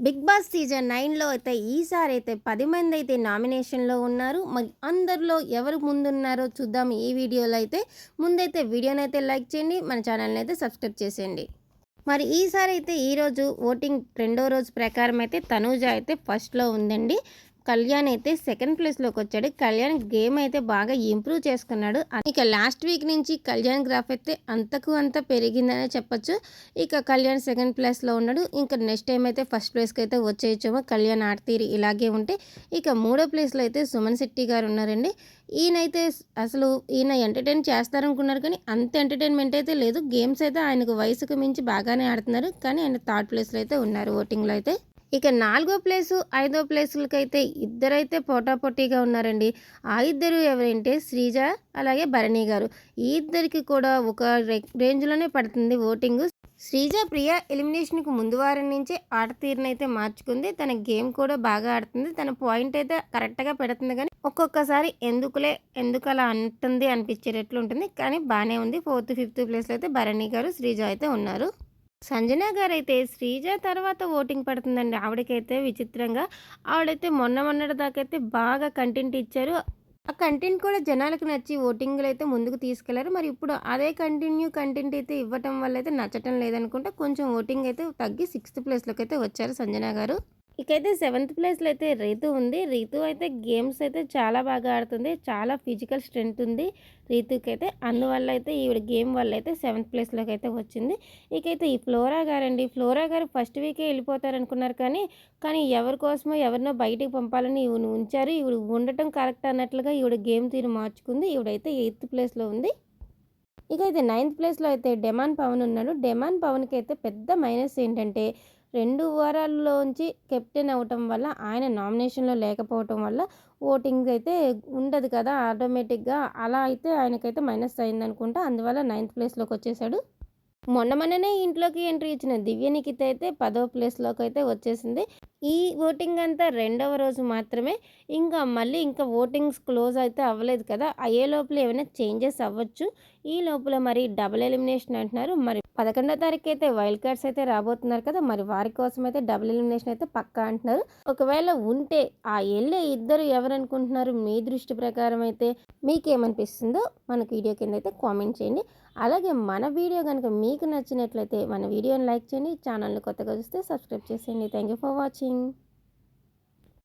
Big boss season 9లో అయితే ఈసారి అయితే 10 మంది అయితే నామినేషన్‌లో ఉన్నారు. మరి అందరిలో ఎవరు ముందున్నారో చూద్దాం ఈ వీడియోలో అయితే. ముందైతే వీడియోనైతే లైక్ చేయండి. మన ఛానల్‌ని అయితే సబ్స్క్రైబ్ చేసేయండి. మరి ఈసారి అయితే ఈరోజు ఓటింగ్ రెండో రోజు ప్రకారం అయితే తనూజ అయితే ఫస్ట్‌లో ఉందండి. కళ్యాణ్ అయితే సెకండ్ ప్లేస్‌లోకి వచ్చాడు. కళ్యాణ్ గేమ్ అయితే బాగా ఇంప్రూవ్ చేసుకున్నాడు. ఇక లాస్ట్ వీక్ నుంచి కళ్యాణ్ గ్రాఫ్ అయితే అంతకు అంత పెరిగిందనే చెప్పొచ్చు. ఇక కళ్యాణ్ సెకండ్ ప్లేస్‌లో ఉన్నాడు. ఇంకా నెక్స్ట్ టైం అయితే ఫస్ట్ ప్లేస్‌కి అయితే వచ్చేయచ్చేమో కళ్యాణ్ ఆట తీరు ఇలాగే ఉంటే. ఇక మూడో ప్లేస్‌లో అయితే సుమన్ శెట్టి గారు ఉన్నారండి. ఈయనైతే అసలు ఈయన ఎంటర్టైన్ చేస్తారనుకున్నారు కానీ అంత ఎంటర్టైన్మెంట్ అయితే లేదు. గేమ్స్ అయితే ఆయనకు వయసుకు మించి బాగానే ఆడుతున్నారు. కానీ ఆయన థర్డ్ ప్లేస్‌లో అయితే ఉన్నారు ఓటింగ్‌లో అయితే. ఇక నాలుగో ప్లేసు, ఐదో ప్లేసులకైతే ఇద్దరైతే పోటాపోటీగా ఉన్నారండి. ఆ ఇద్దరు ఎవరంటే శ్రీజ, అలాగే భరణి గారు. ఈ ఇద్దరికి కూడా ఒక రేంజ్‌లోనే పడుతుంది ఓటింగు. శ్రీజ ప్రియ ఎలిమినేషన్‌కి ముందు వారం నుంచే ఆట తీరునైతే మార్చుకుంది. తన గేమ్ కూడా బాగా ఆడుతుంది. తన పాయింట్ అయితే కరెక్ట్‌గా పెడుతుంది గానీ, ఒక్కొక్కసారి ఎందుకులే, ఎందుకలా అంటుంది అనిపించేటట్లు ఉంటుంది. కానీ బానే ఉంది. ఫోర్త్, ఫిఫ్త్ ప్లేస్‌లో అయితే భరణి గారు, శ్రీజ అయితే ఉన్నారు. సంజన గారైతే శ్రీజ తర్వాత ఓటింగ్ పడుతుందండి. ఆవిడకైతే విచిత్రంగా ఆవిడైతే మొన్నటి దాకైతే బాగా కంటెంట్ ఇచ్చారు. ఆ కంటెంట్ కూడా జనాలకు నచ్చి ఓటింగ్‌లో అయితే ముందుకు తీసుకెళ్లారు. మరి ఇప్పుడు అదే కంటెంట్ అయితే ఇవ్వటం వల్ల అయితే నచ్చటం లేదనుకుంటా కొంచెం ఓటింగ్ అయితే తగ్గి సిక్స్త్ ప్లేస్‌లోకి అయితే వచ్చారు సంజన గారు. ఇకైతే సెవెంత్ ప్లేస్‌లో అయితే రీతు ఉంది. రీతు అయితే గేమ్స్ అయితే చాలా బాగా ఆడుతుంది. చాలా ఫిజికల్ స్ట్రెంత్ ఉంది రీతుకైతే. అందువల్ల అయితే ఈవిడ గేమ్ వల్ల అయితే సెవెంత్ ప్లేస్‌లోకి అయితే వచ్చింది. ఇకైతే ఈ ఫ్లోరా గారండి. ఫ్లోరా గారు ఫస్ట్ వీకే వెళ్ళిపోతారనుకున్నారు కానీ ఎవరి కోసమో ఎవరినో బయటికి పంపాలని ఈవిడని ఉంచారు. ఈవిడ ఉండటం కరెక్ట్ అన్నట్లుగా ఈవిడ గేమ్ తీరు మార్చుకుంది. ఈవిడైతే ఎయిత్ ప్లేస్‌లో ఉంది. ఇకైతే నైన్త్ ప్లేస్‌లో అయితే డెమాన్ పవన్ ఉన్నాడు. డెమాన్ పవన్‌కైతే పెద్ద మైనస్ ఏంటంటే 2 వారాల్లోంచి కెప్టెన్ అవ్వటం వల్ల ఆయన నామినేషన్‌లో లేకపోవటం వల్ల ఓటింగ్ అయితే ఉండదు కదా! ఆటోమేటిక్‌గా అలా అయితే ఆయనకైతే మైనస్ అయిందనుకుంటా. అందువల్ల నైన్త్ ప్లేస్‌లోకి వచ్చేసాడు. మొన్ననే ఇంట్లోకి ఎంట్రీ ఇచ్చిన దివ్య నిఖిత అయితే 10వ ప్లేస్‌లోకి అయితే వచ్చేసింది. ఈ ఓటింగ్ అంతా రెండవ రోజు మాత్రమే. ఇంకా ఓటింగ్స్ క్లోజ్ అయితే అవ్వలేదు కదా! అయ్యే లోపల ఏమైనా చేంజెస్ అవ్వచ్చు. ఈ లోపల మరి డబుల్ ఎలిమినేషన్ అంటున్నారు. మరి 11వ తారీఖు వైల్డ్ కార్డ్స్ అయితే రాబోతున్నారు కదా! మరి వారి కోసం అయితే డబుల్ ఎలిమినేషన్ అయితే పక్కా అంటున్నారు. ఒకవేళ ఉంటే ఆ ఎళ్ళే ఇద్దరు ఎవరనుకుంటున్నారు? మీ దృష్టి ప్రకారం అయితే మీకేమనిపిస్తుందో మనకు వీడియో కింద అయితే కామెంట్ చేయండి. అలాగే మన వీడియో కనుక మీకు నచ్చినట్లయితే మన వీడియోని లైక్ చేయండి. ఛానల్ని కొత్తగా చూస్తే సబ్స్క్రైబ్ చేసేయండి. Thank you for watching.